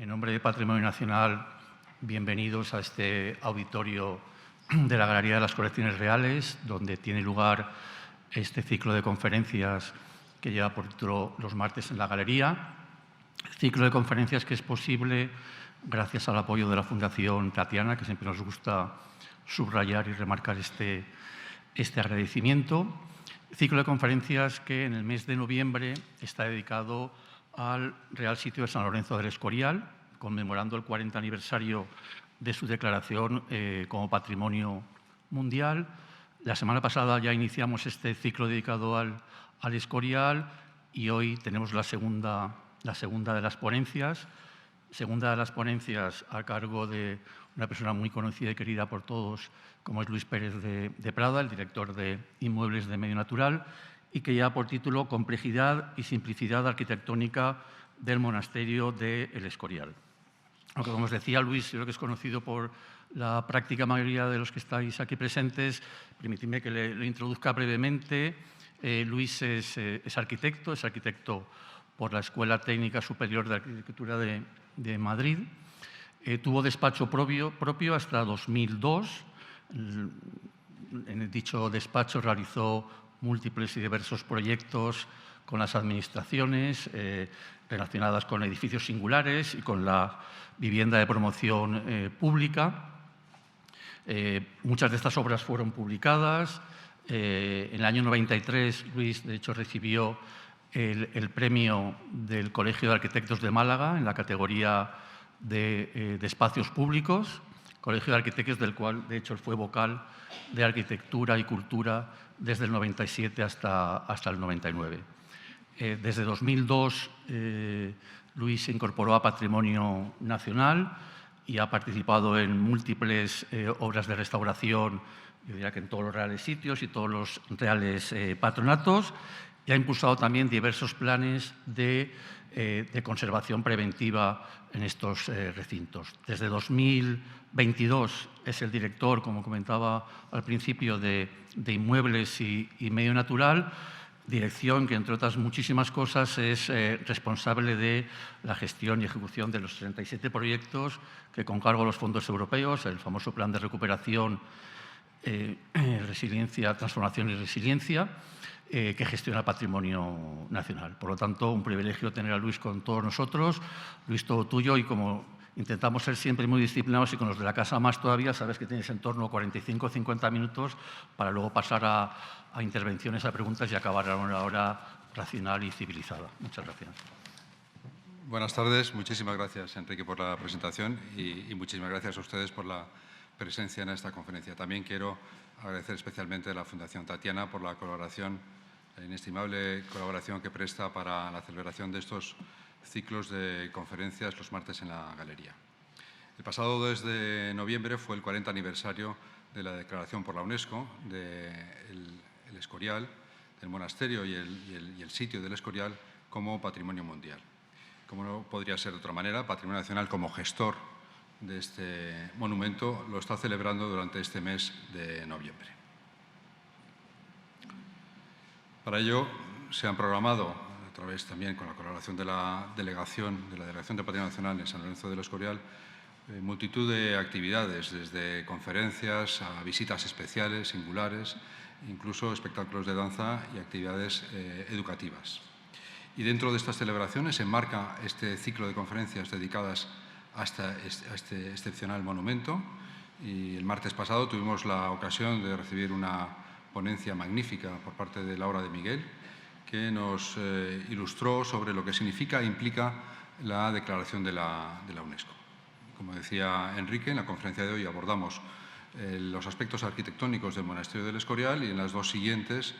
En nombre de Patrimonio Nacional, bienvenidos a este auditorio de la Galería de las Colecciones Reales, donde tiene lugar este ciclo de conferencias que lleva por título Los martes en la Galería. Ciclo de conferencias que es posible gracias al apoyo de la Fundación Tatiana, que siempre nos gusta subrayar y remarcar este agradecimiento. Ciclo de conferencias que en el mes de noviembre está dedicado al Real Sitio de San Lorenzo del Escorial, conmemorando el 40 aniversario de su declaración como Patrimonio Mundial. La semana pasada ya iniciamos este ciclo dedicado al Escorial y hoy tenemos la segunda de las ponencias. Segunda de las ponencias a cargo de una persona muy conocida y querida por todos, como es Luis Pérez de Prada, el director de Inmuebles de Medio Natural, y que lleva por título Complejidad y simplicidad arquitectónica del monasterio de El Escorial. Aunque, como os decía Luis, yo creo que es conocido por la práctica mayoría de los que estáis aquí presentes, permitidme que le introduzca brevemente. Luis es arquitecto por la Escuela Técnica Superior de Arquitectura de Madrid. Tuvo despacho propio hasta 2002. En dicho despacho realizó múltiples y diversos proyectos con las administraciones relacionadas con edificios singulares y con la vivienda de promoción pública. Muchas de estas obras fueron publicadas. En el año 93, Luis, de hecho, recibió el premio del Colegio de Arquitectos de Málaga en la categoría de espacios públicos, Colegio de Arquitectos del cual, de hecho, él fue vocal de Arquitectura y Cultura desde el 97 hasta el 99. Desde 2002, Luis se incorporó a Patrimonio Nacional y ha participado en múltiples obras de restauración, yo diría que en todos los reales sitios y todos los reales patronatos, y ha impulsado también diversos planes de conservación preventiva en estos recintos. Desde 2022 es el director, como comentaba al principio, de Inmuebles y Medio Natural, dirección que, entre otras muchísimas cosas, es responsable de la gestión y ejecución de los 37 proyectos que, con cargo a los fondos europeos, el famoso Plan de Recuperación, Resiliencia, Transformación y Resiliencia, que gestiona Patrimonio Nacional. Por lo tanto, un privilegio tener a Luis con todos nosotros. Luis, todo tuyo, y como intentamos ser siempre muy disciplinados y con los de la casa más todavía, sabes que tienes en torno a 45 o 50 minutos para luego pasar a intervenciones, a preguntas y acabar a una hora racional y civilizada. Muchas gracias. Buenas tardes. Muchísimas gracias, Enrique, por la presentación y muchísimas gracias a ustedes por la presencia en esta conferencia. También quiero agradecer especialmente a la Fundación Tatiana por la colaboración, la inestimable colaboración que presta para la celebración de estos ciclos de conferencias los martes en la Galería. El pasado 2 de noviembre fue el 40 aniversario de la declaración por la UNESCO del Escorial, del monasterio y el sitio del Escorial como Patrimonio Mundial. Como no podría ser de otra manera, Patrimonio Nacional, como gestor de este monumento, lo está celebrando durante este mes de noviembre. Para ello se han programado, a través también con la colaboración de la Delegación de Patrimonio Nacional en San Lorenzo del Escorial, multitud de actividades, desde conferencias a visitas especiales, singulares, incluso espectáculos de danza y actividades educativas. Y dentro de estas celebraciones se enmarca este ciclo de conferencias dedicadas a este excepcional monumento. Y el martes pasado tuvimos la ocasión de recibir una ponencia magnífica por parte de Laura de Miguel, que nos ilustró sobre lo que significa e implica la declaración de la UNESCO. Como decía Enrique, en la conferencia de hoy abordamos los aspectos arquitectónicos del monasterio del Escorial y en las dos siguientes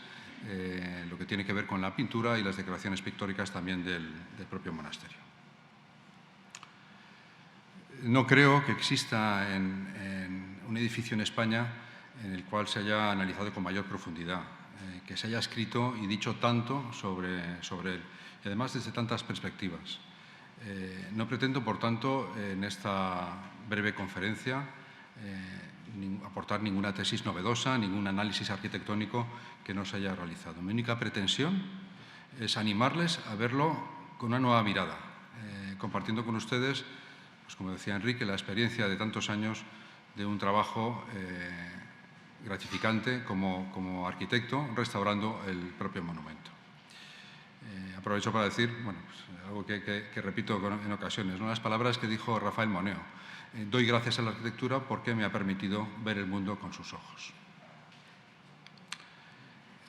lo que tiene que ver con la pintura y las decoraciones pictóricas también del propio monasterio. No creo que exista un edificio en España en el cual se haya analizado con mayor profundidad, que se haya escrito y dicho tanto sobre él, y además desde tantas perspectivas. No pretendo, por tanto, en esta breve conferencia aportar ninguna tesis novedosa, ningún análisis arquitectónico que no se haya realizado. Mi única pretensión es animarles a verlo con una nueva mirada, compartiendo con ustedes pues como decía Enrique, la experiencia de tantos años de un trabajo gratificante como arquitecto, restaurando el propio monumento. Aprovecho para decir, bueno, pues, algo que repito en ocasiones, ¿no? Las palabras que dijo Rafael Moneo. Doy gracias a la arquitectura porque me ha permitido ver el mundo con sus ojos.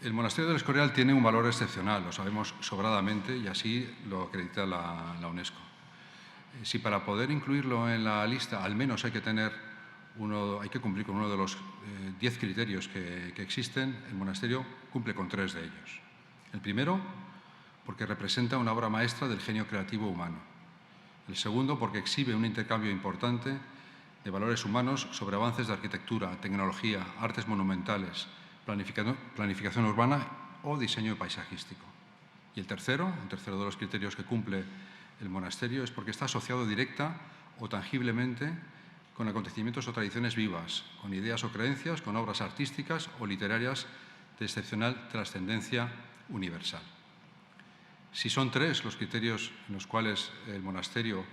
El monasterio del Escorial tiene un valor excepcional, lo sabemos sobradamente y así lo acredita la UNESCO. Si para poder incluirlo en la lista al menos hay que cumplir con uno de los 10 criterios que existen, el monasterio cumple con 3 de ellos. El primero, porque representa una obra maestra del genio creativo humano. El segundo, porque exhibe un intercambio importante de valores humanos sobre avances de arquitectura, tecnología, artes monumentales, planificación urbana o diseño paisajístico. Y el tercero de los criterios que cumple el monasterio es porque está asociado directa o tangiblemente con acontecimientos o tradiciones vivas, con ideas o creencias, con obras artísticas o literarias de excepcional trascendencia universal. Si son 3 los criterios en los cuales el monasterio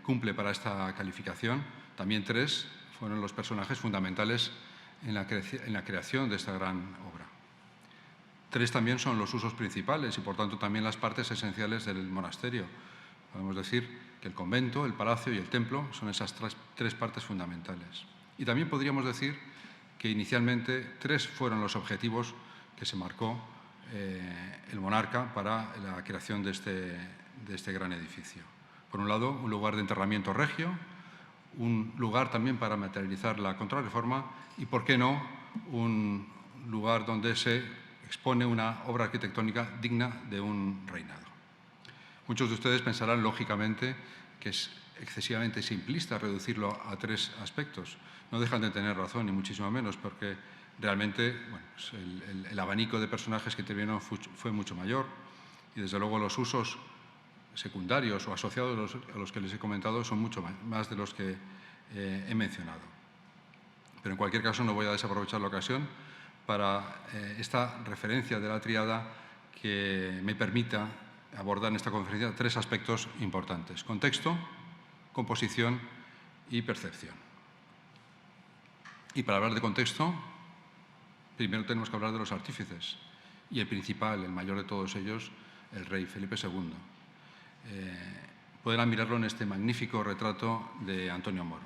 cumple para esta calificación, también 3 fueron los personajes fundamentales en la creación de esta gran obra. 3 también son los usos principales y, por tanto, también las partes esenciales del monasterio. Podemos decir que el convento, el palacio y el templo son esas 3 partes fundamentales. Y también podríamos decir que inicialmente 3 fueron los objetivos que se marcó el monarca para la creación de este gran edificio. Por un lado, un lugar de enterramiento regio, un lugar también para materializar la contrarreforma y, ¿por qué no?, un lugar donde se expone una obra arquitectónica digna de un reinado. Muchos de ustedes pensarán, lógicamente, que es excesivamente simplista reducirlo a 3 aspectos. No dejan de tener razón, ni muchísimo menos, porque realmente bueno, pues el abanico de personajes que intervinieron fue mucho mayor y, desde luego, los usos secundarios o asociados a los que les he comentado son mucho más de los que he mencionado. Pero, en cualquier caso, no voy a desaprovechar la ocasión para esta referencia de la tríada que me permita abordar en esta conferencia 3 aspectos importantes: contexto, composición y percepción. Y para hablar de contexto, primero tenemos que hablar de los artífices, y el principal, el mayor de todos ellos, el rey Felipe II. Podrán mirarlo en este magnífico retrato de Antonio Moro,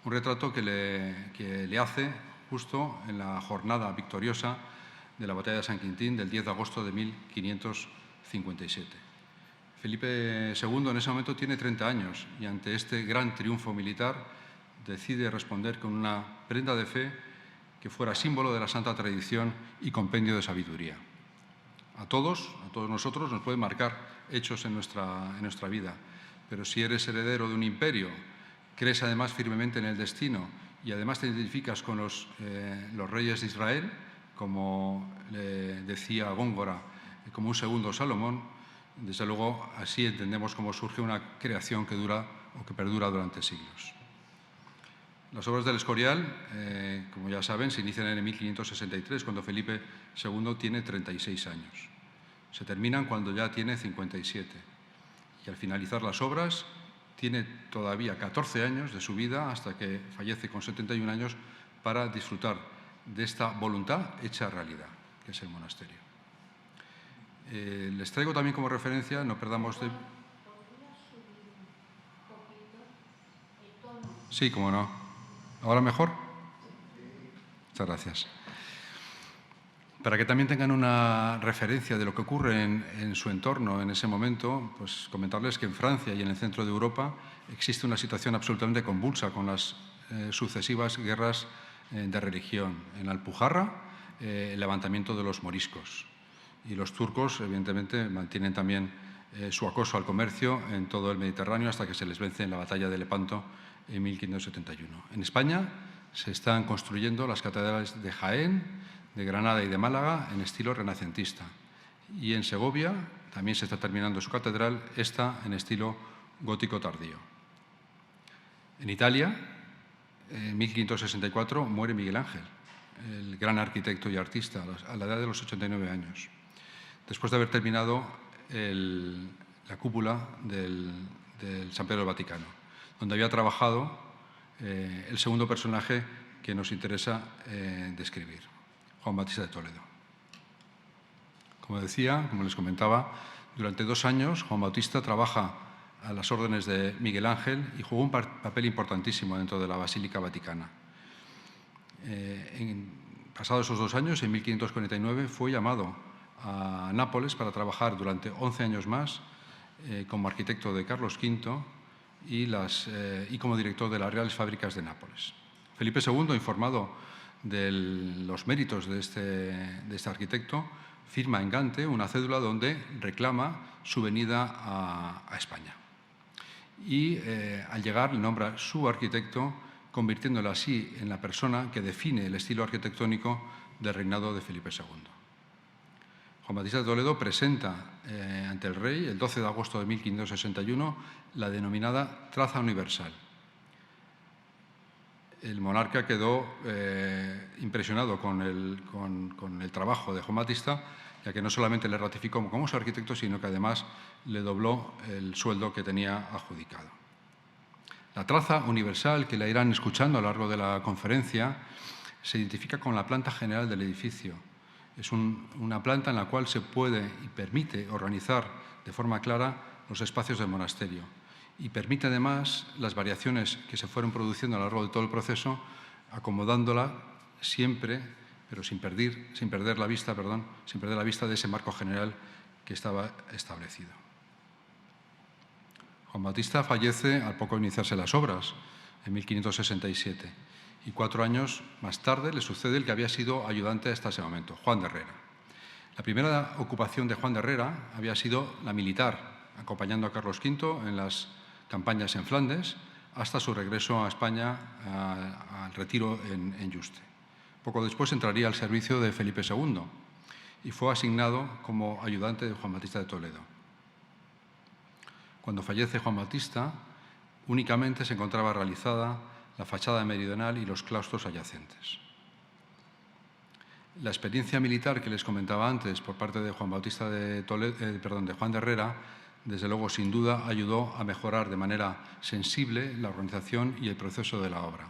un retrato que le hace justo en la jornada victoriosa de la batalla de San Quintín del 10 de agosto de 1557. Felipe II en ese momento tiene 30 años y, ante este gran triunfo militar, decide responder con una prenda de fe que fuera símbolo de la santa tradición y compendio de sabiduría. A todos nosotros nos pueden marcar hechos en nuestra vida, pero si eres heredero de un imperio, crees además firmemente en el destino y además te identificas con los reyes de Israel, como le decía Góngora, como un segundo Salomón, desde luego así entendemos cómo surge una creación que dura o que perdura durante siglos. Las obras del Escorial, como ya saben, se inician en 1563, cuando Felipe II tiene 36 años. Se terminan cuando ya tiene 57. Y al finalizar las obras, tiene todavía 14 años de su vida, hasta que fallece con 71 años, para disfrutar de esta voluntad hecha realidad, que es el monasterio. Les traigo también como referencia, no perdamos de... Sí, cómo no. ¿Ahora mejor? Muchas gracias. Para que también tengan una referencia de lo que ocurre en su entorno en ese momento, pues comentarles que en Francia y en el centro de Europa existe una situación absolutamente convulsa con las sucesivas guerras de religión. En Alpujarra, el levantamiento de los moriscos. Y los turcos, evidentemente, mantienen también su acoso al comercio en todo el Mediterráneo hasta que se les vence en la batalla de Lepanto en 1571. En España se están construyendo las catedrales de Jaén, de Granada y de Málaga en estilo renacentista. Y en Segovia también se está terminando su catedral, esta en estilo gótico tardío. En Italia, en 1564, muere Miguel Ángel, el gran arquitecto y artista, a la edad de los 89 años, después de haber terminado la cúpula del San Pedro del Vaticano, donde había trabajado el segundo personaje que nos interesa describir, Juan Bautista de Toledo. Como decía, como les comentaba, durante 2 años Juan Bautista trabaja a las órdenes de Miguel Ángel y jugó un papel importantísimo dentro de la Basílica Vaticana. Pasados esos 2 años, en 1549, fue llamado a Nápoles para trabajar durante 11 años más como arquitecto de Carlos V y como director de las Reales Fábricas de Nápoles. Felipe II, informado de los méritos de este arquitecto, firma en Gante una cédula donde reclama su venida a España. Y al llegar le nombra su arquitecto, convirtiéndolo así en la persona que define el estilo arquitectónico del reinado de Felipe II. Juan Bautista de Toledo presenta ante el rey, el 12 de agosto de 1561, la denominada traza universal. El monarca quedó impresionado con el trabajo de Juan Bautista, ya que no solamente le ratificó como su arquitecto, sino que además le dobló el sueldo que tenía adjudicado. La traza universal, que la irán escuchando a lo largo de la conferencia, se identifica con la planta general del edificio. Es una planta en la cual se puede y permite organizar de forma clara los espacios del monasterio y permite además las variaciones que se fueron produciendo a lo largo de todo el proceso, acomodándola siempre, pero sin perder la vista de ese marco general que estaba establecido. Juan Bautista fallece al poco iniciarse las obras, en 1567, y 4 años más tarde le sucede el que había sido ayudante hasta ese momento, Juan de Herrera. La primera ocupación de Juan de Herrera había sido la militar, acompañando a Carlos V en las campañas en Flandes, hasta su regreso a España al retiro en Yuste. Poco después entraría al servicio de Felipe II y fue asignado como ayudante de Juan Bautista de Toledo. Cuando fallece Juan Bautista, únicamente se encontraba realizada la fachada meridional y los claustros adyacentes. La experiencia militar que les comentaba antes por parte de Juan Bautista de Juan de Herrera, desde luego, sin duda, ayudó a mejorar de manera sensible la organización y el proceso de la obra.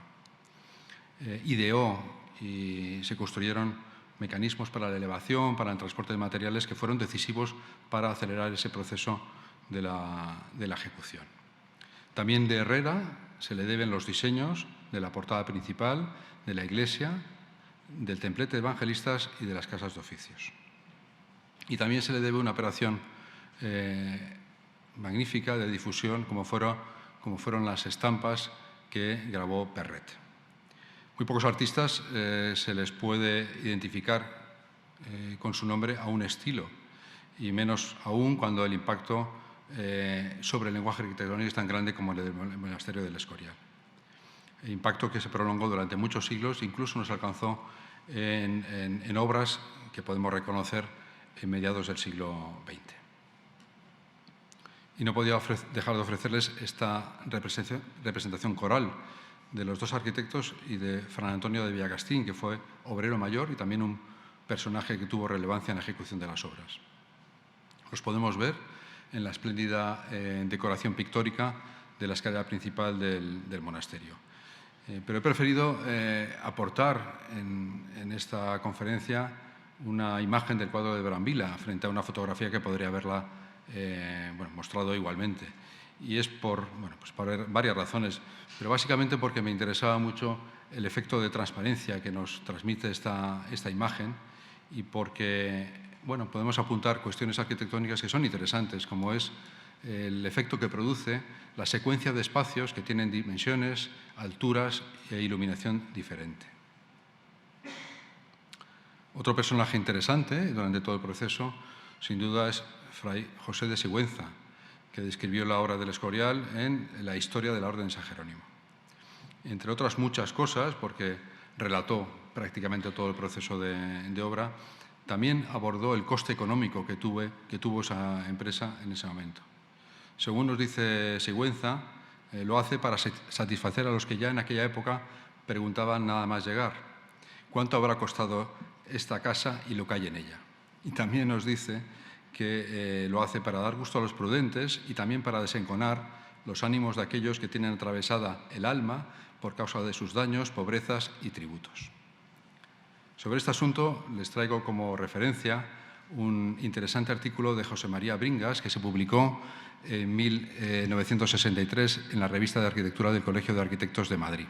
Ideó y se construyeron mecanismos para la elevación, para el transporte de materiales que fueron decisivos para acelerar ese proceso de la ejecución. También de Herrera se le deben los diseños de la portada principal, de la iglesia, del templete de evangelistas y de las casas de oficios. Y también se le debe una operación magnífica de difusión, como fueron las estampas que grabó Perret. Muy pocos artistas se les puede identificar con su nombre a un estilo, y menos aún cuando el impacto sobre el lenguaje arquitectónico es tan grande como el del monasterio del Escorial. El impacto que se prolongó durante muchos siglos, incluso nos alcanzó en obras que podemos reconocer en mediados del siglo XX. Y no podía dejar de ofrecerles esta representación coral de los 2 arquitectos y de Fran Antonio de Villagastín, que fue obrero mayor y también un personaje que tuvo relevancia en la ejecución de las obras. Los podemos ver en la espléndida decoración pictórica de la escalera principal del monasterio. Pero he preferido aportar en esta conferencia una imagen del cuadro de Brambilla frente a una fotografía que podría haberla mostrado igualmente. Y es por varias razones, pero básicamente porque me interesaba mucho el efecto de transparencia que nos transmite esta imagen y porque podemos apuntar cuestiones arquitectónicas que son interesantes, como es el efecto que produce la secuencia de espacios que tienen dimensiones, alturas e iluminación diferente. Otro personaje interesante durante todo el proceso, sin duda, es Fray José de Sigüenza, que describió la obra del Escorial en la historia de la Orden de San Jerónimo. Entre otras muchas cosas, porque relató prácticamente todo el proceso de obra, también abordó el coste económico que tuvo esa empresa en ese momento. Según nos dice Sigüenza, lo hace para satisfacer a los que ya en aquella época preguntaban nada más llegar: ¿cuánto habrá costado esta casa y lo que hay en ella? Y también nos dice que lo hace para dar gusto a los prudentes y también para desenconar los ánimos de aquellos que tienen atravesada el alma por causa de sus daños, pobrezas y tributos. Sobre este asunto les traigo como referencia un interesante artículo de José María Bringas que se publicó en 1963 en la Revista de Arquitectura del Colegio de Arquitectos de Madrid.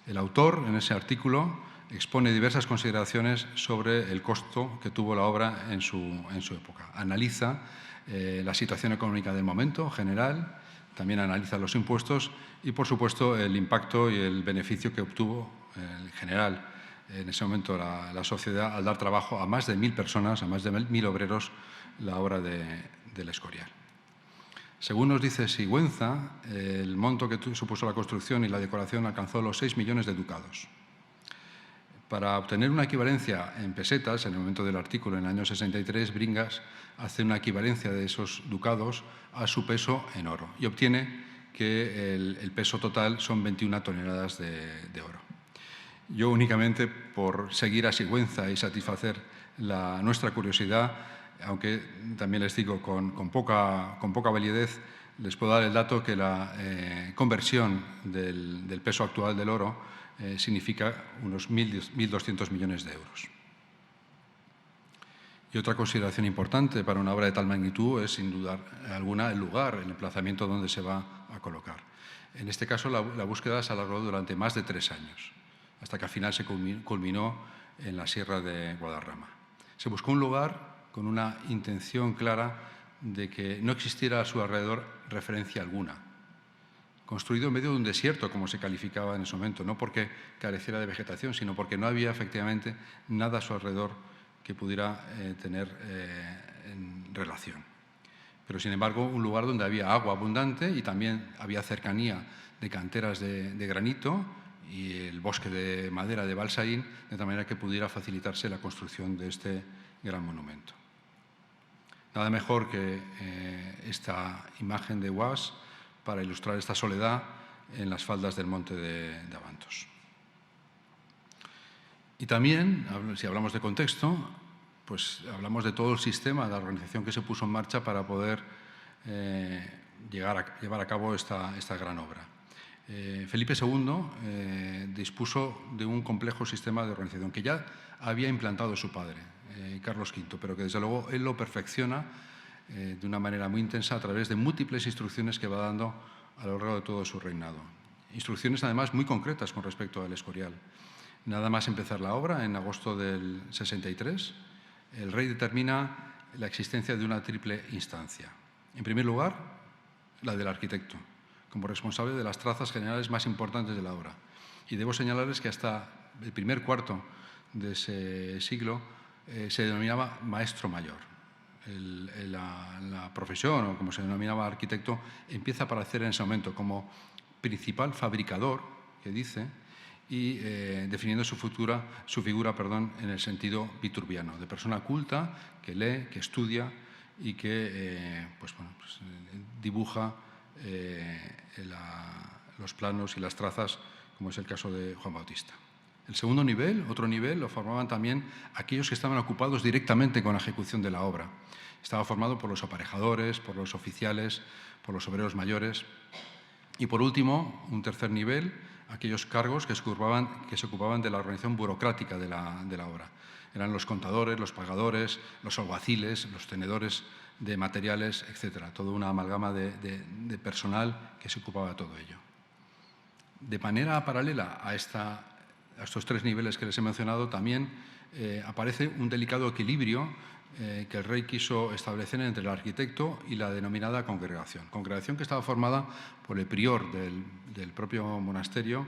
El autor, en ese artículo, expone diversas consideraciones sobre el costo que tuvo la obra en su época. Analiza la situación económica del momento general, también analiza los impuestos y, por supuesto, el impacto y el beneficio que obtuvo en general en ese momento la sociedad al dar trabajo a más de 1.000 personas, a más de 1.000 obreros, la obra del Escorial. Según nos dice Sigüenza, el monto que supuso la construcción y la decoración alcanzó los 6 millones de ducados. Para obtener una equivalencia en pesetas, en el momento del artículo, en el año 63, Bringas hace una equivalencia de esos ducados a su peso en oro y obtiene que el peso total son 21 toneladas de oro. Yo únicamente por seguir a Sigüenza y satisfacer nuestra curiosidad, aunque también les digo con poca validez, les puedo dar el dato que la conversión del peso actual del oro significa unos 1.200 millones de euros. Y otra consideración importante para una obra de tal magnitud es, sin duda alguna, el lugar, el emplazamiento donde se va a colocar. En este caso, la búsqueda se alargó durante más de 3 años, hasta que al final se culminó en la Sierra de Guadarrama. Se buscó un lugar con una intención clara de que no existiera a su alrededor referencia alguna. Construido en medio de un desierto, como se calificaba en ese momento, no porque careciera de vegetación, sino porque no había efectivamente nada a su alrededor que pudiera tener en relación. Pero, sin embargo, un lugar donde había agua abundante y también había cercanía de canteras de granito y el bosque de madera de Balsaín, de tal manera que pudiera facilitarse la construcción de este gran monumento. Nada mejor que esta imagen de Huas para ilustrar esta soledad en las faldas del monte de Abantos. Y también, si hablamos de contexto, pues hablamos de todo el sistema de organización que se puso en marcha para poder llevar a cabo esta gran obra. Felipe II dispuso de un complejo sistema de organización que ya había implantado su padre, Carlos V, pero que desde luego él lo perfecciona de una manera muy intensa a través de múltiples instrucciones que va dando a lo largo de todo su reinado. Instrucciones además muy concretas con respecto al Escorial. Nada más empezar la obra, en agosto del 63, el rey determina la existencia de una triple instancia. En primer lugar, la del arquitecto, como responsable de las trazas generales más importantes de la obra. Y debo señalarles que hasta el primer cuarto de ese siglo se denominaba maestro mayor. La profesión, o como se denominaba arquitecto, empieza a aparecer en ese momento como principal fabricador, que dice, y definiendo su figura en el sentido viturbiano, de persona culta que lee, que estudia y que dibuja los planos y las trazas, como es el caso de Juan Bautista. El segundo nivel, otro nivel, lo formaban también aquellos que estaban ocupados directamente con la ejecución de la obra. Estaba formado por los aparejadores, por los oficiales, por los obreros mayores. Y por último, un tercer nivel, aquellos cargos que se ocupaban de la organización burocrática de la obra. Eran los contadores, los pagadores, los alguaciles, los tenedores de materiales, etc. Toda una amalgama de personal que se ocupaba de todo ello. De manera paralela a estos 3 niveles que les he mencionado, también aparece un delicado equilibrio que el rey quiso establecer entre el arquitecto y la denominada congregación. Congregación que estaba formada por el prior del propio monasterio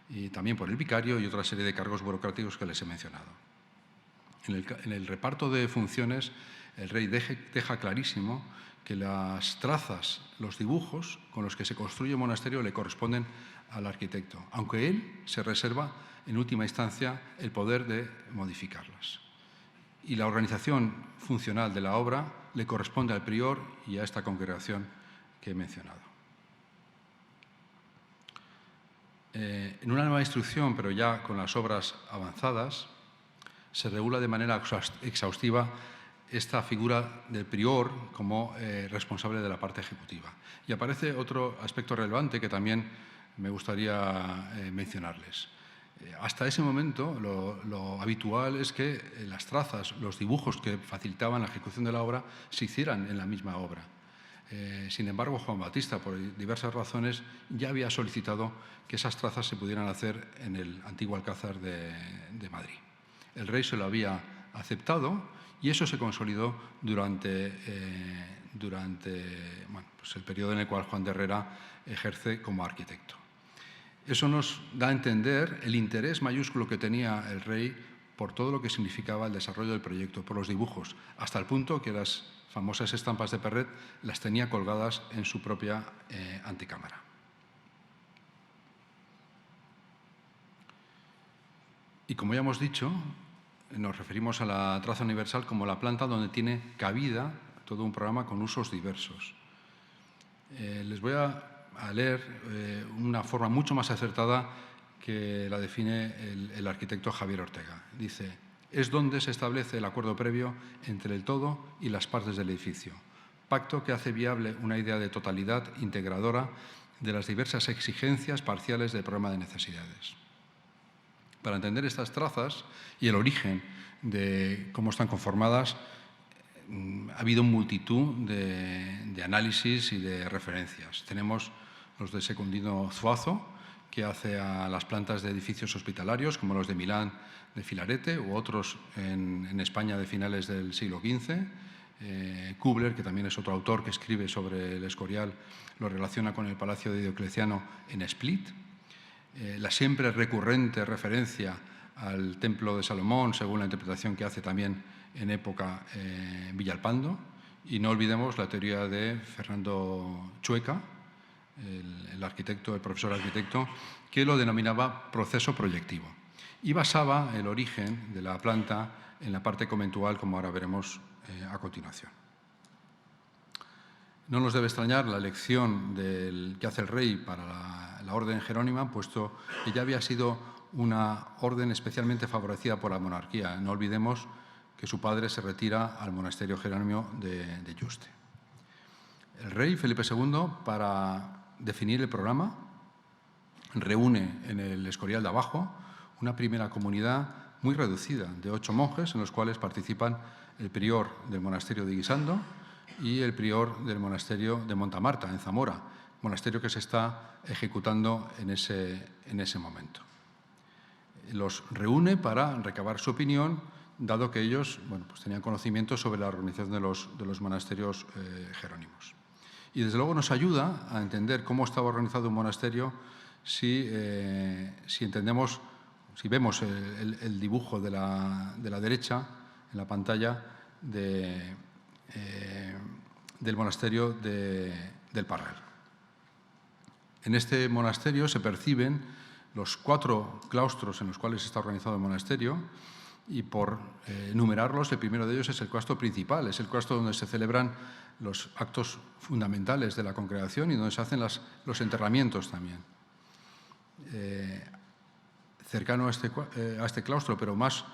y también por el vicario y otra serie de cargos burocráticos que les he mencionado. En el reparto de funciones, el rey deja clarísimo que las trazas, los dibujos con los que se construye el monasterio le corresponden al arquitecto, aunque él se reserva en última instancia el poder de modificarlas. Y la organización funcional de la obra le corresponde al prior y a esta congregación que he mencionado. En una nueva instrucción, pero ya con las obras avanzadas, se regula de manera exhaustiva esta figura del prior como responsable de la parte ejecutiva. Y aparece otro aspecto relevante que también me gustaría mencionarles. Hasta ese momento lo habitual es que las trazas, los dibujos que facilitaban la ejecución de la obra se hicieran en la misma obra. Sin embargo, Juan Bautista, por diversas razones, ya había solicitado que esas trazas se pudieran hacer en el antiguo Alcázar de Madrid. El rey se lo había aceptado y eso se consolidó durante pues el periodo en el cual Juan de Herrera ejerce como arquitecto. Eso nos da a entender el interés mayúsculo que tenía el rey por todo lo que significaba el desarrollo del proyecto, por los dibujos, hasta el punto que las famosas estampas de Perret las tenía colgadas en su propia antecámara. Y como ya hemos dicho, nos referimos a la traza universal como la planta donde tiene cabida todo un programa con usos diversos. Les voy a leer una forma mucho más acertada que la define el arquitecto Javier Ortega. Dice: es donde se establece el acuerdo previo entre el todo y las partes del edificio, pacto que hace viable una idea de totalidad integradora de las diversas exigencias parciales del programa de necesidades. Para entender estas trazas y el origen de cómo están conformadas, ha habido multitud de análisis y de referencias. Tenemos los de Secundino Zuazo, que hace a las plantas de edificios hospitalarios, como los de Milán de Filarete, u otros en España de finales del siglo XV. Kubler, que también es otro autor que escribe sobre el Escorial, lo relaciona con el Palacio de Diocleciano en Split. La siempre recurrente referencia al Templo de Salomón, según la interpretación que hace también en época Villalpando. Y no olvidemos la teoría de Fernando Chueca, el arquitecto, el profesor arquitecto, que lo denominaba proceso proyectivo. Y basaba el origen de la planta en la parte conventual, como ahora veremos a continuación. No nos debe extrañar la elección que hace el rey para la orden jerónima, puesto que ya había sido una orden especialmente favorecida por la monarquía. No olvidemos que su padre se retira al monasterio jerónimo de Yuste. El rey Felipe II, para definir el programa, reúne en el Escorial de abajo una primera comunidad muy reducida de 8 monjes, en los cuales participan el prior del monasterio de Guisando y el prior del monasterio de Montamarta, en Zamora, monasterio que se está ejecutando en ese momento. Los reúne para recabar su opinión, dado que ellos pues tenían conocimiento sobre la organización de los monasterios jerónimos. Y desde luego nos ayuda a entender cómo estaba organizado un monasterio si vemos el dibujo de la derecha en la pantalla del monasterio del Parral. En este monasterio se perciben los 4 claustros en los cuales está organizado el monasterio, y por enumerarlos, el primero de ellos es el claustro principal, es el claustro donde se celebran los actos fundamentales de la congregación y donde se hacen los enterramientos también. Cercano a este claustro, pero más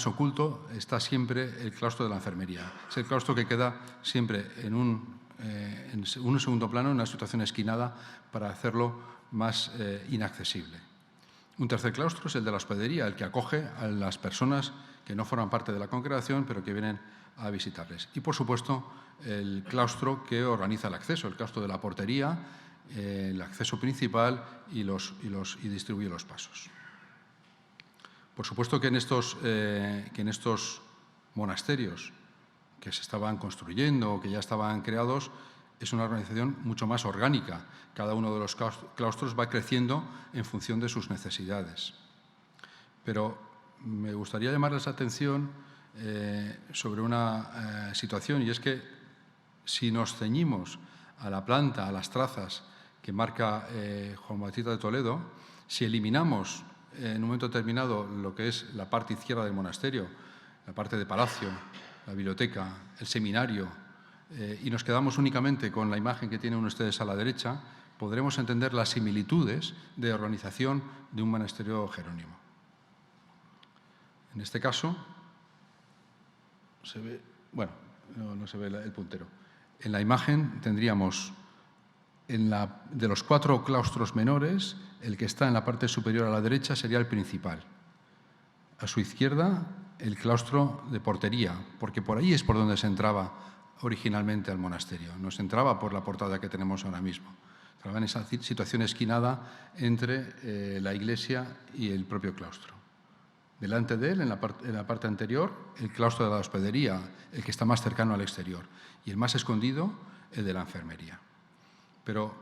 oculto, está siempre el claustro de la enfermería. Es el claustro que queda siempre en un segundo plano, en una situación esquinada, para hacerlo más inaccesible. Un tercer claustro es el de la hospedería, el que acoge a las personas que no forman parte de la congregación, pero que vienen a visitarles. Y, por supuesto, el claustro que organiza el acceso, el claustro de la portería, el acceso principal y distribuye los pasos. Por supuesto que en estos monasterios que se estaban construyendo o que ya estaban creados, es una organización mucho más orgánica. Cada uno de los claustros va creciendo en función de sus necesidades. Pero me gustaría llamarles la atención sobre una situación, y es que si nos ceñimos a la planta, a las trazas que marca Juan Bautista de Toledo, si eliminamos en un momento determinado lo que es la parte izquierda del monasterio, la parte de palacio, la biblioteca, el seminario, y nos quedamos únicamente con la imagen que tienen ustedes a la derecha, podremos entender las similitudes de organización de un monasterio jerónimo. En este caso, se ve bueno, no se ve el puntero. En la imagen tendríamos, de los 4 claustros menores, el que está en la parte superior a la derecha sería el principal. A su izquierda, el claustro de portería, porque por ahí es por donde se entraba originalmente al monasterio. No se entraba por la portada que tenemos ahora mismo. Estaba en esa situación esquinada entre la iglesia y el propio claustro. Delante de él, en la parte anterior, el claustro de la hospedería, el que está más cercano al exterior, y el más escondido, el de la enfermería. Pero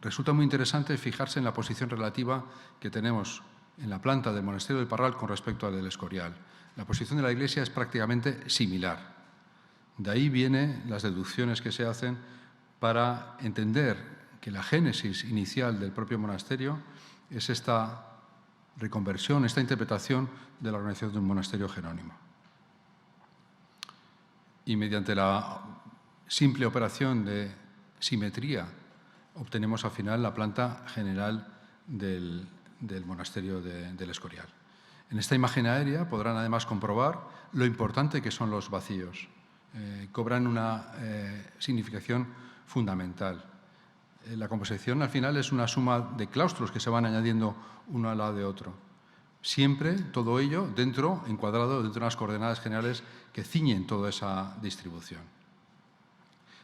resulta muy interesante fijarse en la posición relativa que tenemos en la planta del monasterio del Parral con respecto al del Escorial. La posición de la iglesia es prácticamente similar. De ahí vienen las deducciones que se hacen para entender que la génesis inicial del propio monasterio es esta reconversión, esta interpretación de la organización de un monasterio jerónimo. Y mediante la simple operación de simetría obtenemos al final la planta general del monasterio del Escorial. En esta imagen aérea podrán además comprobar lo importante que son los vacíos. Cobran una significación fundamental. La composición al final es una suma de claustros que se van añadiendo uno al lado de otro. Siempre todo ello encuadrado dentro de unas coordenadas generales que ciñen toda esa distribución.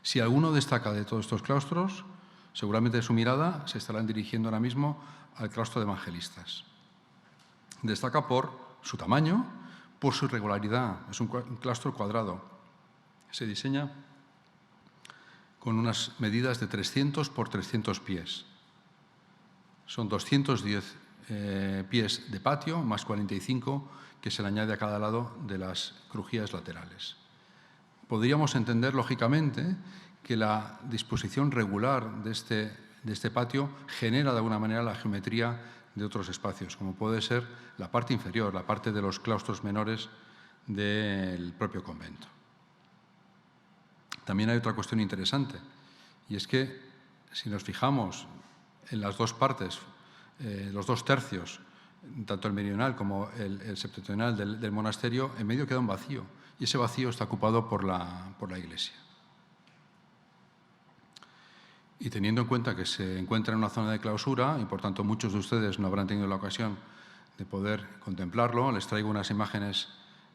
Si alguno destaca de todos estos claustros, seguramente su mirada se estarán dirigiendo ahora mismo al claustro de evangelistas. Destaca por su tamaño, por su irregularidad. Es un claustro cuadrado. Se diseña con unas medidas de 300 por 300 pies. Son 210 pies de patio, más 45 que se le añade a cada lado de las crujías laterales. Podríamos entender, lógicamente, que la disposición regular de este patio genera de alguna manera la geometría de otros espacios, como puede ser la parte inferior, la parte de los claustros menores del propio convento. También hay otra cuestión interesante, y es que si nos fijamos en las dos partes, los 2 tercios, tanto el meridional como el septentrional del monasterio, en medio queda un vacío, y ese vacío está ocupado por la iglesia. Y teniendo en cuenta que se encuentra en una zona de clausura, y por tanto muchos de ustedes no habrán tenido la ocasión de poder contemplarlo, les traigo unas imágenes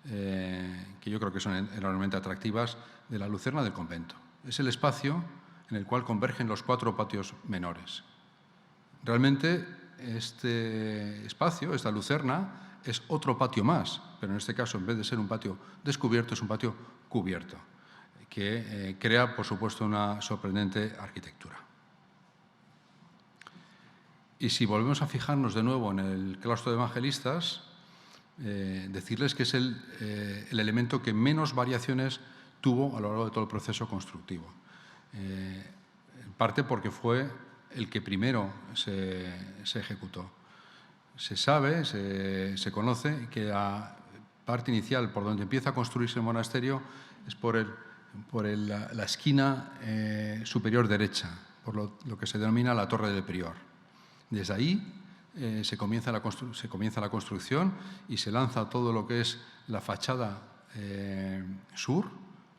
que yo creo que son enormemente atractivas de la lucerna del convento. Es el espacio en el cual convergen los 4 patios menores. Realmente este espacio, esta lucerna, es otro patio más, pero en este caso, en vez de ser un patio descubierto, es un patio cubierto, que crea, por supuesto, una sorprendente arquitectura. Y si volvemos a fijarnos de nuevo en el claustro de evangelistas, decirles que es el elemento que menos variaciones tuvo a lo largo de todo el proceso constructivo. En parte porque fue el que primero se ejecutó. Se sabe, se conoce que la parte inicial por donde empieza a construirse el monasterio es por la esquina superior derecha, por lo que se denomina la Torre del Prior. Desde ahí se comienza la construcción y se lanza todo lo que es la fachada sur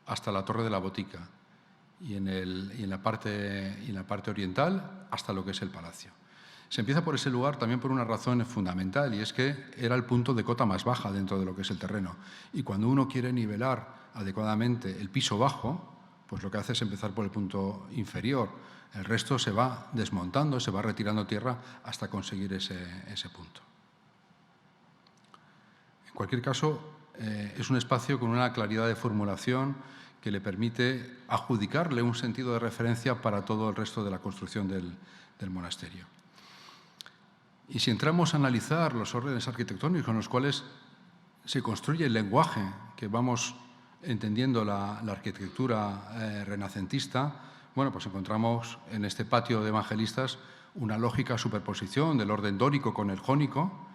hasta la Torre de la Botica y en la parte oriental hasta lo que es el palacio. Se empieza por ese lugar también por una razón fundamental, y es que era el punto de cota más baja dentro de lo que es el terreno. Y cuando uno quiere nivelar adecuadamente el piso bajo, pues lo que hace es empezar por el punto inferior. El resto se va desmontando, se va retirando tierra hasta conseguir ese punto. En cualquier caso, es un espacio con una claridad de formulación que le permite adjudicarle un sentido de referencia para todo el resto de la construcción del monasterio. Y si entramos a analizar los órdenes arquitectónicos con los cuales se construye el lenguaje que vamos entendiendo la arquitectura renacentista, bueno, pues encontramos en este patio de evangelistas una lógica superposición del orden dórico con el jónico,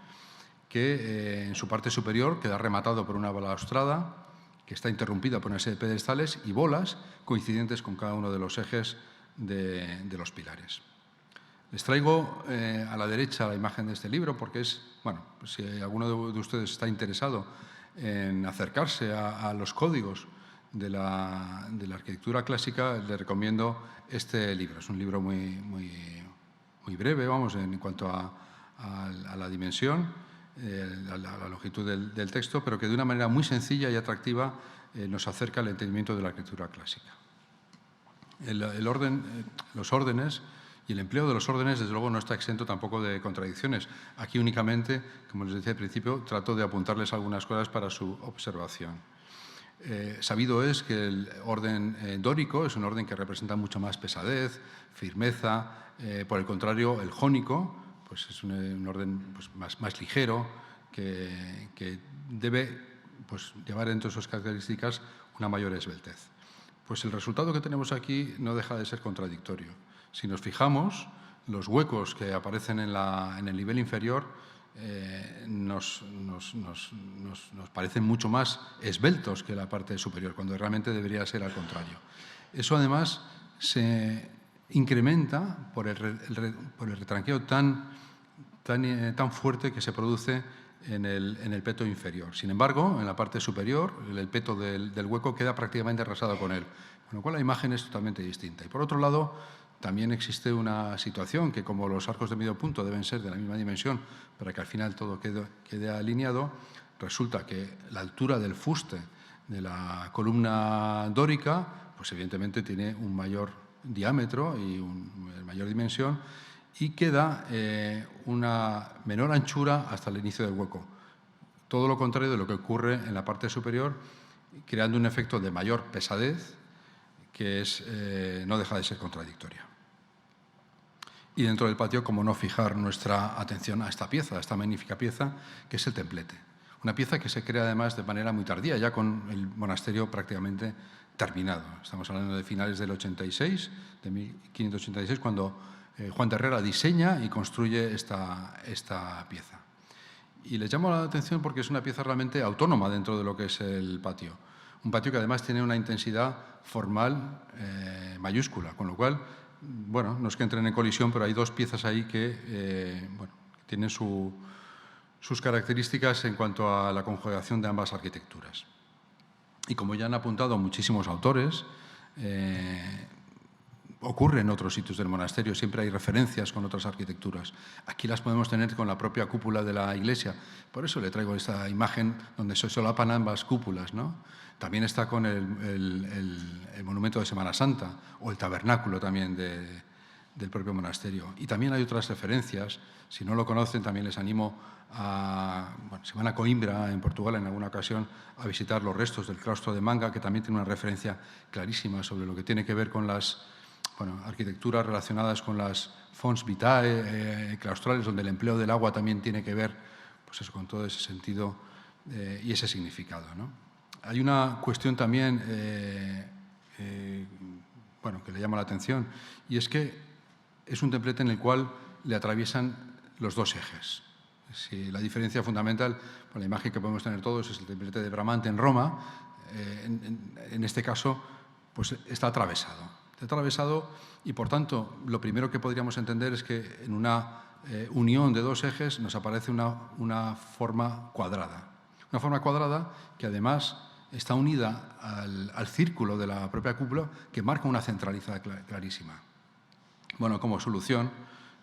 que en su parte superior queda rematado por una balaustrada que está interrumpida por una serie de pedestales y bolas coincidentes con cada uno de los ejes de los pilares. Les traigo a la derecha la imagen de este libro porque es, bueno, si alguno de ustedes está interesado en acercarse a los códigos de la arquitectura clásica, le recomiendo este libro. Es un libro muy breve, vamos, en cuanto a la dimensión, a la longitud del texto, pero que de una manera muy sencilla y atractiva nos acerca al entendimiento de la arquitectura clásica. Los órdenes y el empleo de los órdenes, desde luego, no está exento tampoco de contradicciones. Aquí únicamente, como les decía al principio, trato de apuntarles algunas cosas para su observación. Sabido es que el orden dórico es un orden que representa mucho más pesadez, firmeza. Por el contrario, el jónico pues es un orden pues, más ligero, que debe pues, llevar entre sus características una mayor esbeltez. Pues el resultado que tenemos aquí no deja de ser contradictorio. Si nos fijamos, los huecos que aparecen en el nivel inferior nos parecen mucho más esbeltos que la parte superior, cuando realmente debería ser al contrario. Eso, además, se incrementa por el retranqueo tan fuerte que se produce en el peto inferior. Sin embargo, en la parte superior, el peto del hueco queda prácticamente arrasado con él, con lo cual la imagen es totalmente distinta. Y por otro lado, también existe una situación que, como los arcos de medio punto deben ser de la misma dimensión para que al final todo quede alineado, resulta que la altura del fuste de la columna dórica, pues evidentemente tiene un mayor diámetro y una mayor dimensión, y queda una menor anchura hasta el inicio del hueco. Todo lo contrario de lo que ocurre en la parte superior, creando un efecto de mayor pesadez que no deja de ser contradictoria. Y dentro del patio, cómo no fijar nuestra atención a esta pieza, a esta magnífica pieza, que es el templete. Una pieza que se crea además de manera muy tardía, ya con el monasterio prácticamente terminado. Estamos hablando de finales del 86, de 1586, cuando Juan de Herrera diseña y construye esta pieza. Y les llamo la atención porque es una pieza realmente autónoma dentro de lo que es el patio. Un patio que además tiene una intensidad formal mayúscula, con lo cual, bueno, no es que entren en colisión, pero hay dos piezas ahí que tienen sus características en cuanto a la conjugación de ambas arquitecturas. Y como ya han apuntado muchísimos autores, ocurre en otros sitios del monasterio, siempre hay referencias con otras arquitecturas. Aquí las podemos tener con la propia cúpula de la iglesia. Por eso le traigo esta imagen donde se solapan ambas cúpulas, ¿no? También está con el monumento de Semana Santa o el tabernáculo también del propio monasterio. Y también hay otras referencias. Si no lo conocen, también les animo si van a Coimbra, en Portugal, en alguna ocasión, a visitar los restos del claustro de Manga, que también tiene una referencia clarísima sobre lo que tiene que ver con las arquitecturas relacionadas con las fons vitae claustrales, donde el empleo del agua también tiene que ver pues eso, con todo ese sentido y ese significado, ¿no? Hay una cuestión también que le llama la atención, y es que es un templete en el cual le atraviesan los dos ejes. Si la diferencia fundamental, la imagen que podemos tener todos es el templete de Bramante en Roma, en este caso pues está atravesado. Está atravesado y, por tanto, lo primero que podríamos entender es que en una unión de dos ejes nos aparece una forma cuadrada. Una forma cuadrada que, además, está unida al círculo de la propia cúpula, que marca una centralidad clarísima. Bueno, como solución,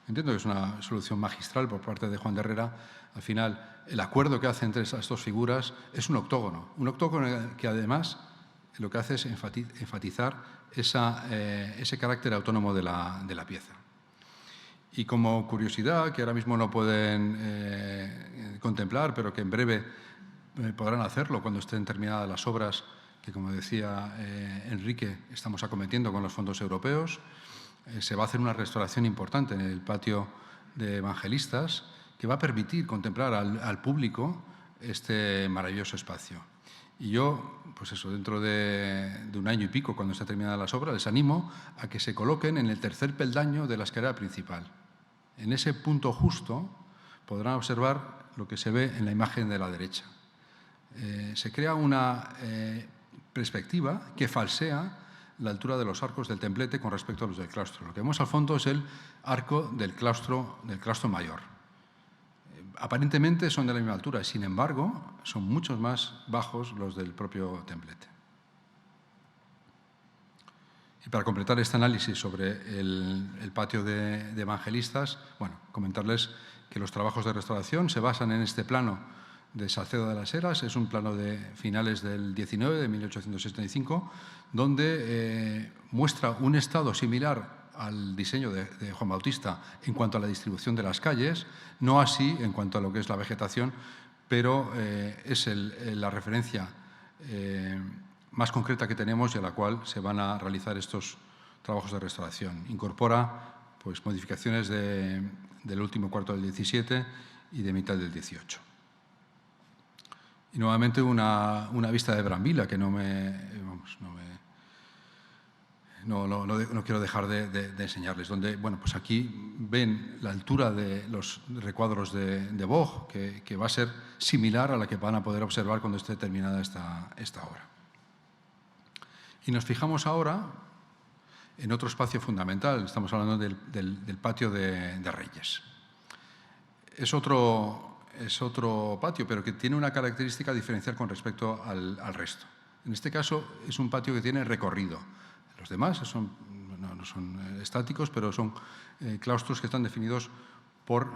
entiendo que es una solución magistral por parte de Juan de Herrera. Al final, el acuerdo que hace entre esas dos figuras es un octógono que, además, lo que hace es enfatizar ese carácter autónomo de la pieza. Y como curiosidad, que ahora mismo no pueden contemplar, pero que en breve podrán hacerlo cuando estén terminadas las obras que, como decía Enrique, estamos acometiendo con los fondos europeos, se va a hacer una restauración importante en el patio de Evangelistas que va a permitir contemplar al público este maravilloso espacio. Y yo, pues eso, dentro de un año y pico, cuando estén terminadas las obras, les animo a que se coloquen en el tercer peldaño de la escalera principal. En ese punto justo podrán observar lo que se ve en la imagen de la derecha. Se crea una perspectiva que falsea la altura de los arcos del templete con respecto a los del claustro. Lo que vemos al fondo es el arco del claustro mayor. Aparentemente son de la misma altura, sin embargo, son mucho más bajos los del propio templete. Y para completar este análisis sobre el patio de evangelistas, bueno, comentarles que los trabajos de restauración se basan en este plano de Salcedo de las Heras, es un plano de finales del 19, de 1875, donde muestra un estado similar al diseño de Juan Bautista en cuanto a la distribución de las calles, no así en cuanto a lo que es la vegetación, pero es la referencia más concreta que tenemos y a la cual se van a realizar estos trabajos de restauración. Incorpora pues, modificaciones del último cuarto del 17 y de mitad del 18. Y nuevamente una vista de Brambilla que no quiero dejar de enseñarles, donde, bueno, pues aquí ven la altura de los recuadros de Vogt, que va a ser similar a la que van a poder observar cuando esté terminada esta obra. Y nos fijamos ahora en otro espacio fundamental, estamos hablando del patio de Reyes. Es otro patio, pero que tiene una característica diferencial con respecto al resto. En este caso es un patio que tiene recorrido. Los demás no son estáticos, pero son claustros que están definidos por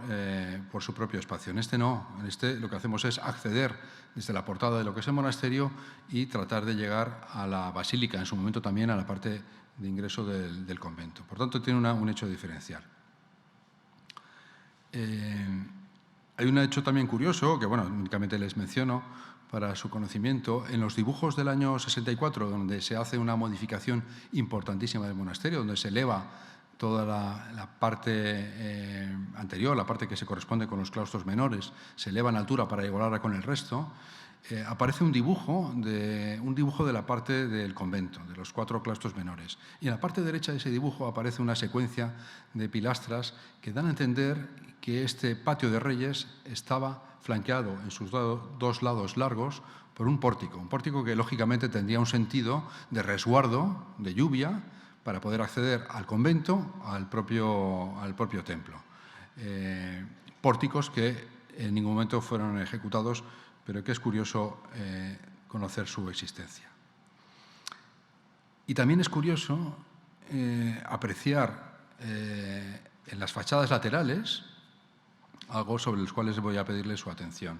su propio espacio. En este no, en este lo que hacemos es acceder desde la portada de lo que es el monasterio y tratar de llegar a la basílica, en su momento también a la parte de ingreso del convento. Por tanto, tiene un hecho diferencial. Hay un hecho también curioso, que bueno, únicamente les menciono para su conocimiento. En los dibujos del año 64, donde se hace una modificación importantísima del monasterio, donde se eleva toda la parte anterior, la parte que se corresponde con los claustros menores, se eleva en altura para igualarla con el resto, aparece un dibujo de la parte del convento, de los 4 claustros menores. Y en la parte derecha de ese dibujo aparece una secuencia de pilastras que dan a entender que este patio de Reyes estaba flanqueado en sus dos lados largos por un pórtico que lógicamente tendría un sentido de resguardo, de lluvia, para poder acceder al convento, al propio templo. Pórticos que en ningún momento fueron ejecutados, pero que es curioso conocer su existencia. Y también es curioso apreciar en las fachadas laterales algo sobre los cuales voy a pedirle su atención.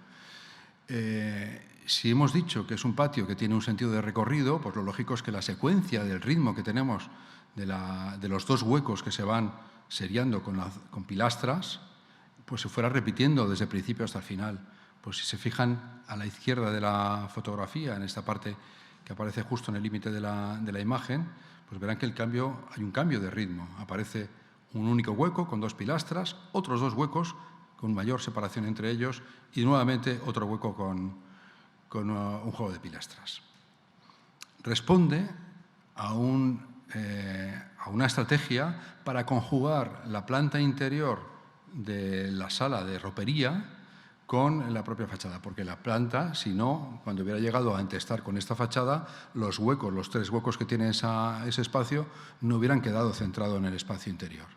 Si hemos dicho que es un patio que tiene un sentido de recorrido, pues lo lógico es que la secuencia del ritmo que tenemos de los 2 huecos que se van seriando con pilastras, pues se fuera repitiendo desde el principio hasta el final. Pues si se fijan a la izquierda de la fotografía, en esta parte que aparece justo en el límite de la imagen, pues verán que hay un cambio de ritmo. Aparece un único hueco con 2 pilastras, otros 2 huecos con mayor separación entre ellos y nuevamente otro hueco con un juego de pilastras. Responde a una estrategia para conjugar la planta interior de la sala de ropería con la propia fachada, porque la planta, si no, cuando hubiera llegado a entestar con esta fachada, los 3 huecos que tiene ese espacio no hubieran quedado centrados en el espacio interior.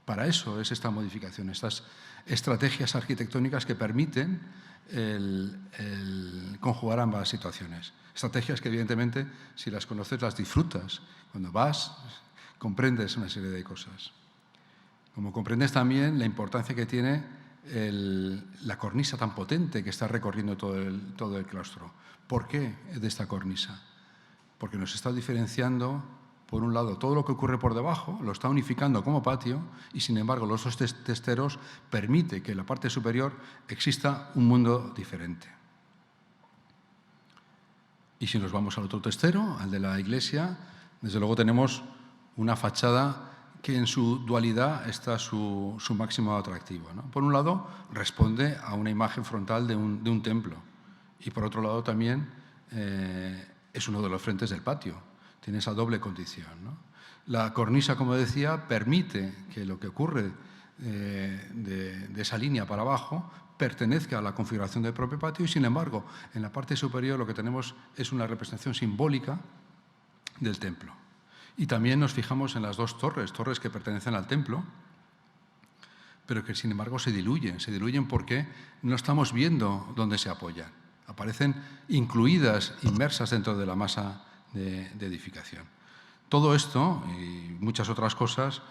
Para eso es esta modificación, estas estrategias arquitectónicas que permiten el conjugar ambas situaciones. Estrategias que, evidentemente, si las conoces, las disfrutas. Cuando vas, comprendes una serie de cosas. Como comprendes también la importancia que tiene la cornisa tan potente que está recorriendo todo el claustro. ¿Por qué de esta cornisa? Porque nos está diferenciando, por un lado, todo lo que ocurre por debajo, lo está unificando como patio y, sin embargo, los 2 testeros permite que en la parte superior exista un mundo diferente. Y si nos vamos al otro testero, al de la iglesia, desde luego tenemos una fachada que en su dualidad está su máximo atractivo, ¿no? Por un lado, responde a una imagen frontal de un templo y, por otro lado, también es uno de los frentes del patio. Tiene esa doble condición, ¿no? La cornisa, como decía, permite que lo que ocurre de esa línea para abajo pertenezca a la configuración del propio patio y, sin embargo, en la parte superior lo que tenemos es una representación simbólica del templo. Y también nos fijamos en las 2 torres que pertenecen al templo, pero que, sin embargo, se diluyen porque no estamos viendo dónde se apoyan. Aparecen incluidas, inmersas dentro de la masa de edificación. Todo esto y muchas otras cosas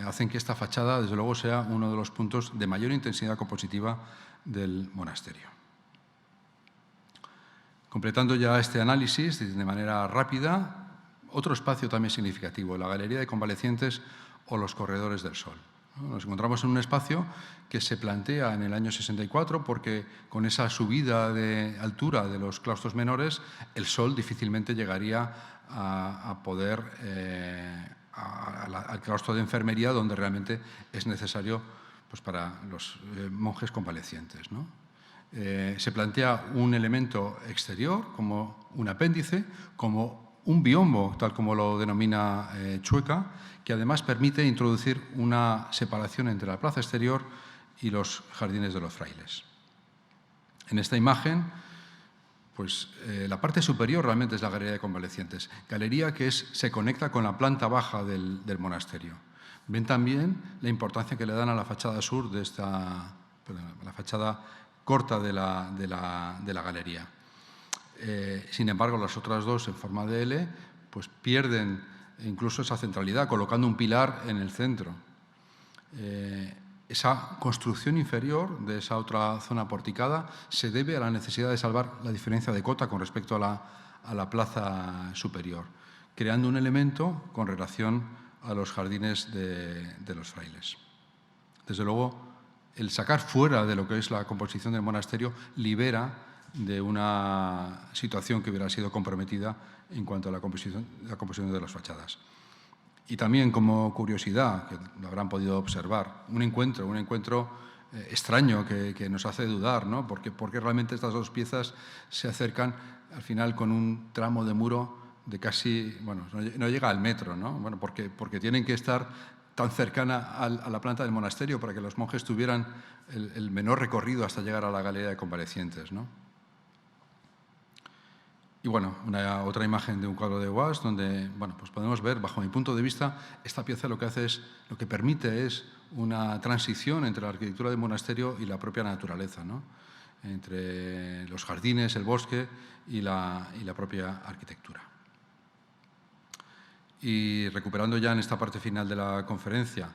hacen que esta fachada, desde luego, sea uno de los puntos de mayor intensidad compositiva del monasterio. Completando ya este análisis de manera rápida, otro espacio también significativo, la Galería de Convalecientes o los Corredores del Sol. Nos encontramos en un espacio que se plantea en el año 64 porque con esa subida de altura de los claustros menores, el sol difícilmente llegaría a poder al claustro de enfermería, donde realmente es necesario pues, para los monjes convalecientes, ¿no? Se plantea un elemento exterior como un apéndice, como un biombo, tal como lo denomina Chueca, que además permite introducir una separación entre la plaza exterior y los jardines de los frailes. En esta imagen, pues la parte superior realmente es la Galería de Convalecientes, galería que se conecta con la planta baja del monasterio. Ven también la importancia que le dan a la fachada sur de la fachada corta de la galería. Sin embargo, las otras dos en forma de L pues pierden incluso esa centralidad, colocando un pilar en el centro. Esa construcción inferior de esa otra zona porticada se debe a la necesidad de salvar la diferencia de cota con respecto a la plaza superior, creando un elemento con relación a los jardines de los frailes. Desde luego, el sacar fuera de lo que es la composición del monasterio libera de una situación que hubiera sido comprometida en cuanto a la composición de las fachadas. Y también, como curiosidad, que lo habrán podido observar, un encuentro extraño que nos hace dudar, ¿no? Porque realmente estas dos piezas se acercan al final con un tramo de muro de casi, bueno, no llega al metro, ¿no? Bueno, porque tienen que estar tan cercana a la planta del monasterio para que los monjes tuvieran el menor recorrido hasta llegar a la Galería de Convalecientes, ¿no? Y bueno, otra imagen de un cuadro de Guas donde, bueno, pues podemos ver, bajo mi punto de vista, esta pieza lo que permite es una transición entre la arquitectura del monasterio y la propia naturaleza, ¿no? Entre los jardines, el bosque y la propia arquitectura. Y recuperando ya en esta parte final de la conferencia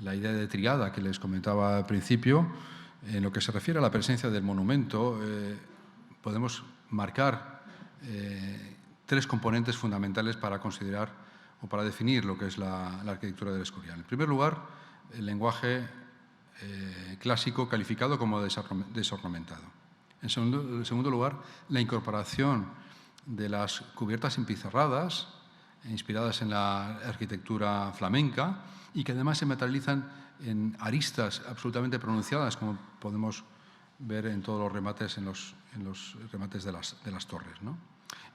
la idea de triada que les comentaba al principio, en lo que se refiere a la presencia del monumento, podemos marcar tres componentes fundamentales para considerar o para definir lo que es la arquitectura del Escorial. En primer lugar, el lenguaje clásico calificado como desornamentado. En segundo lugar, la incorporación de las cubiertas empizarradas, inspiradas en la arquitectura flamenca y que además se materializan en aristas absolutamente pronunciadas, como podemos ver en todos los remates, en los remates de las torres, ¿no?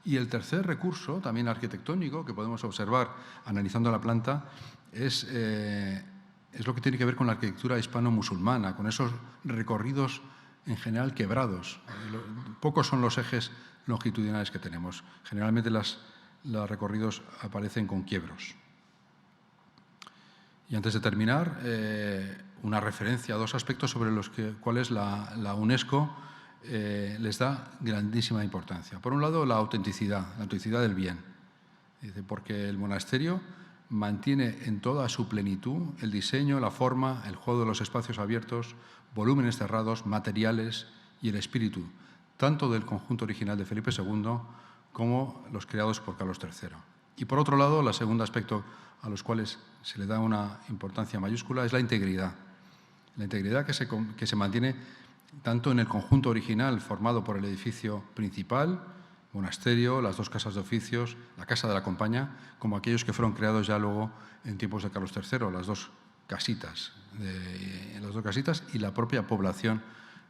Y el tercer recurso, también arquitectónico, que podemos observar analizando la planta, es lo que tiene que ver con la arquitectura hispano-musulmana, con esos recorridos en general quebrados. Pocos son los ejes longitudinales que tenemos. Generalmente los recorridos aparecen con quiebros. Y antes de terminar, una referencia a dos aspectos sobre los cuales la UNESCO les da grandísima importancia. Por un lado, la autenticidad del bien, porque el monasterio mantiene en toda su plenitud el diseño, la forma, el juego de los espacios abiertos, volúmenes cerrados, materiales y el espíritu, tanto del conjunto original de Felipe II como los creados por Carlos III. Y por otro lado, el segundo aspecto a los cuales se le da una importancia mayúscula es la integridad. La integridad que se mantiene tanto en el conjunto original formado por el edificio principal, monasterio, las dos casas de oficios, la Casa de la Compañía, como aquellos que fueron creados ya luego en tiempos de Carlos III, las dos casitas y la propia población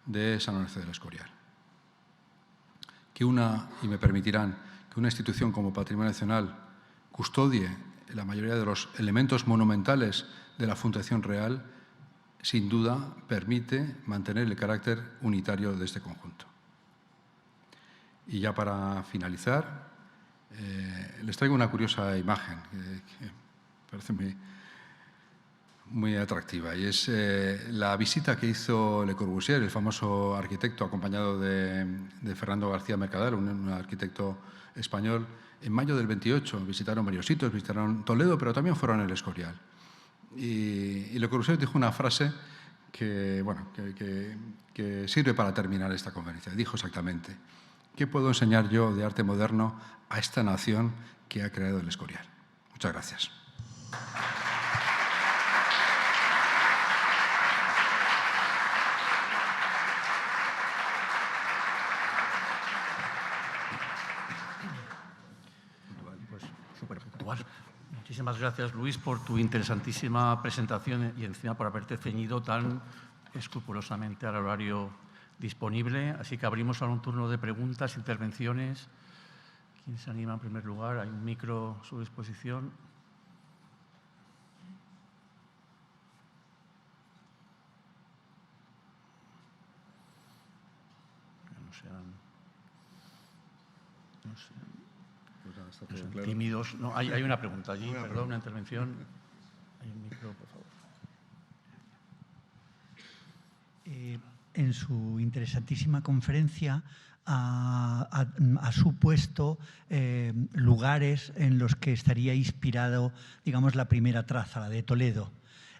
de San Lorenzo del Escorial. Y me permitirán, que una institución como Patrimonio Nacional custodie la mayoría de los elementos monumentales de la Fundación Real, sin duda permite mantener el carácter unitario de este conjunto. Y ya para finalizar, les traigo una curiosa imagen que parece muy atractiva, y es la visita que hizo Le Corbusier, el famoso arquitecto, acompañado de Fernando García Mercadal, un arquitecto español, en mayo del 28 visitaron varios sitios, visitaron Toledo, pero también fueron El Escorial. Y Le Corbusier dijo una frase que sirve para terminar esta conferencia. Dijo exactamente: ¿qué puedo enseñar yo de arte moderno a esta nación que ha creado El Escorial? Muchas gracias. Pues súper puntual. Muchísimas gracias, Luis, por tu interesantísima presentación y encima por haberte ceñido tan escrupulosamente al horario disponible. Así que abrimos ahora un turno de preguntas, intervenciones. ¿Quién se anima en primer lugar? Hay un micro a su disposición. No sean tímidos. No, hay una pregunta allí, perdón, una intervención. Hay un micro, por favor. En su interesantísima conferencia ha supuesto lugares en los que estaría inspirado, digamos, la primera traza, la de Toledo.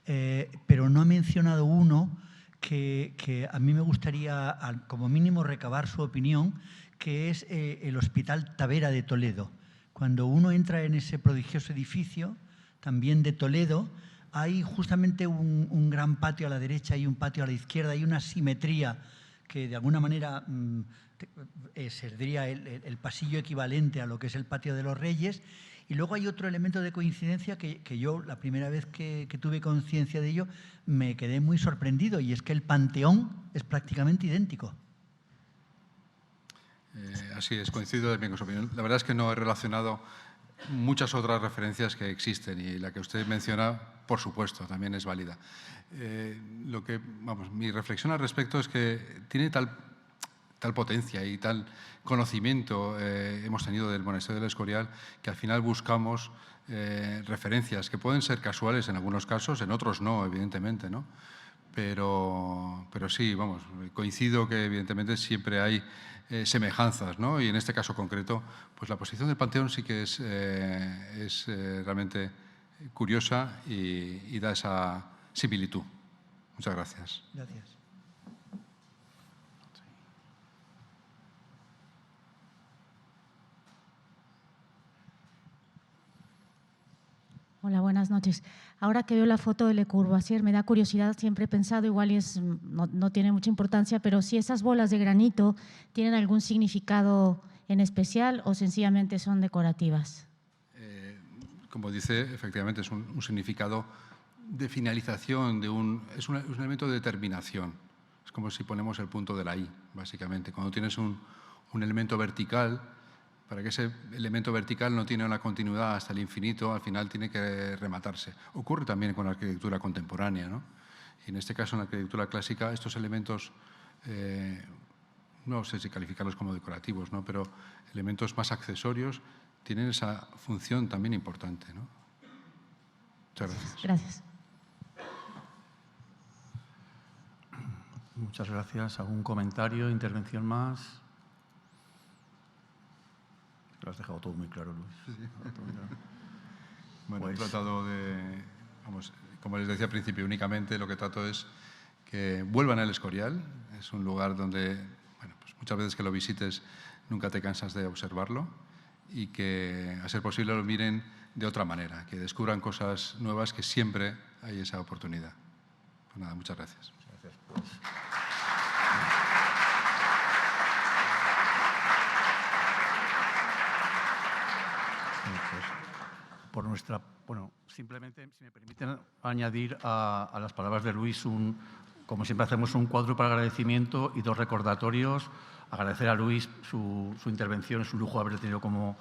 Pero no ha mencionado uno que a mí me gustaría, como mínimo, recabar su opinión, que es el Hospital Tavera de Toledo. Cuando uno entra en ese prodigioso edificio, también de Toledo, hay justamente un gran patio a la derecha y un patio a la izquierda. Hay una simetría que, de alguna manera, sería el pasillo equivalente a lo que es el patio de los Reyes. Y luego hay otro elemento de coincidencia que yo, la primera vez que tuve conciencia de ello, me quedé muy sorprendido, y es que el Panteón es prácticamente idéntico. Así es, coincido también con su opinión. La verdad es que no he relacionado muchas otras referencias que existen, y la que usted menciona, por supuesto, también es válida. Mi reflexión al respecto es que tiene tal potencia y tal conocimiento hemos tenido del monasterio del Escorial, que al final buscamos referencias que pueden ser casuales en algunos casos, en otros no, evidentemente, ¿no? Pero sí, coincido que evidentemente siempre hay semejanzas, ¿no? Y en este caso concreto, pues la posición del Panteón sí que es realmente curiosa y da esa similitud. Muchas gracias. Gracias. Hola, buenas noches. Ahora que veo la foto de Le Corbusier, me da curiosidad, siempre he pensado, igual no tiene mucha importancia, pero si esas bolas de granito tienen algún significado en especial o sencillamente son decorativas. Como dice, efectivamente es un significado de finalización, es un elemento de determinación. Es como si ponemos el punto de la I, básicamente. Cuando tienes un elemento vertical, para que ese elemento vertical no tiene una continuidad hasta el infinito, al final tiene que rematarse. Ocurre también con la arquitectura contemporánea, ¿no? Y en este caso, en la arquitectura clásica, estos elementos, no sé si calificarlos como decorativos, ¿no? Pero elementos más accesorios tienen esa función también importante, ¿no? Muchas gracias. Gracias. Muchas gracias. ¿Algún comentario, intervención más? Lo has dejado todo muy claro, Luis. Sí. Bueno, he tratado de, como les decía al principio, únicamente lo que trato es que vuelvan al Escorial. Es un lugar donde, pues muchas veces que lo visites nunca te cansas de observarlo, y que, a ser posible, lo miren de otra manera, que descubran cosas nuevas, que siempre hay esa oportunidad. Pues nada, muchas gracias. Gracias. Por nuestra, simplemente, si me permiten añadir a las palabras de Luis, como siempre hacemos, un cuádruple agradecimiento y dos recordatorios. Agradecer a Luis su intervención, es un lujo haberle tenido como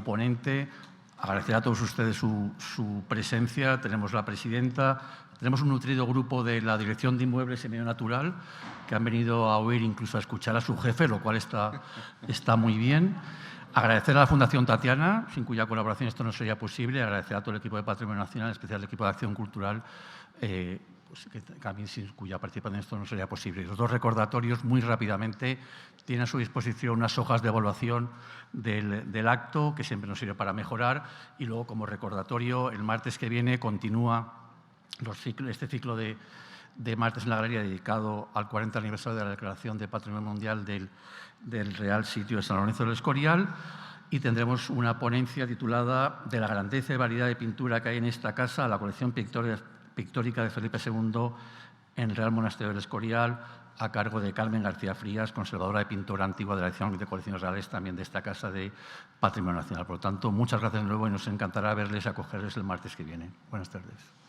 ponente. Agradecer a todos ustedes su presencia. Tenemos la presidenta, tenemos un nutrido grupo de la Dirección de Inmuebles y Medio Natural, que han venido a oír, incluso a escuchar a su jefe, lo cual está muy bien. Agradecer a la Fundación Tatiana, sin cuya colaboración esto no sería posible. Agradecer a todo el equipo de Patrimonio Nacional, en especial el equipo de Acción Cultural, pues, que también sin cuya participación en esto no sería posible. Los dos recordatorios, muy rápidamente, tienen a su disposición unas hojas de evaluación del acto, que siempre nos sirve para mejorar, y luego, como recordatorio, el martes que viene continúa este ciclo de martes en la galería dedicado al 40 aniversario de la Declaración de Patrimonio Mundial del Real Sitio de San Lorenzo del Escorial, y tendremos una ponencia titulada «De la grandeza y variedad de pintura que hay en esta casa, la colección pictórica de Felipe II en el Real Monasterio del Escorial», a cargo de Carmen García Frías, conservadora de pintura antigua de la Dirección de Colecciones Reales, también de esta Casa de Patrimonio Nacional. Por lo tanto, muchas gracias de nuevo y nos encantará verles y acogerles el martes que viene. Buenas tardes.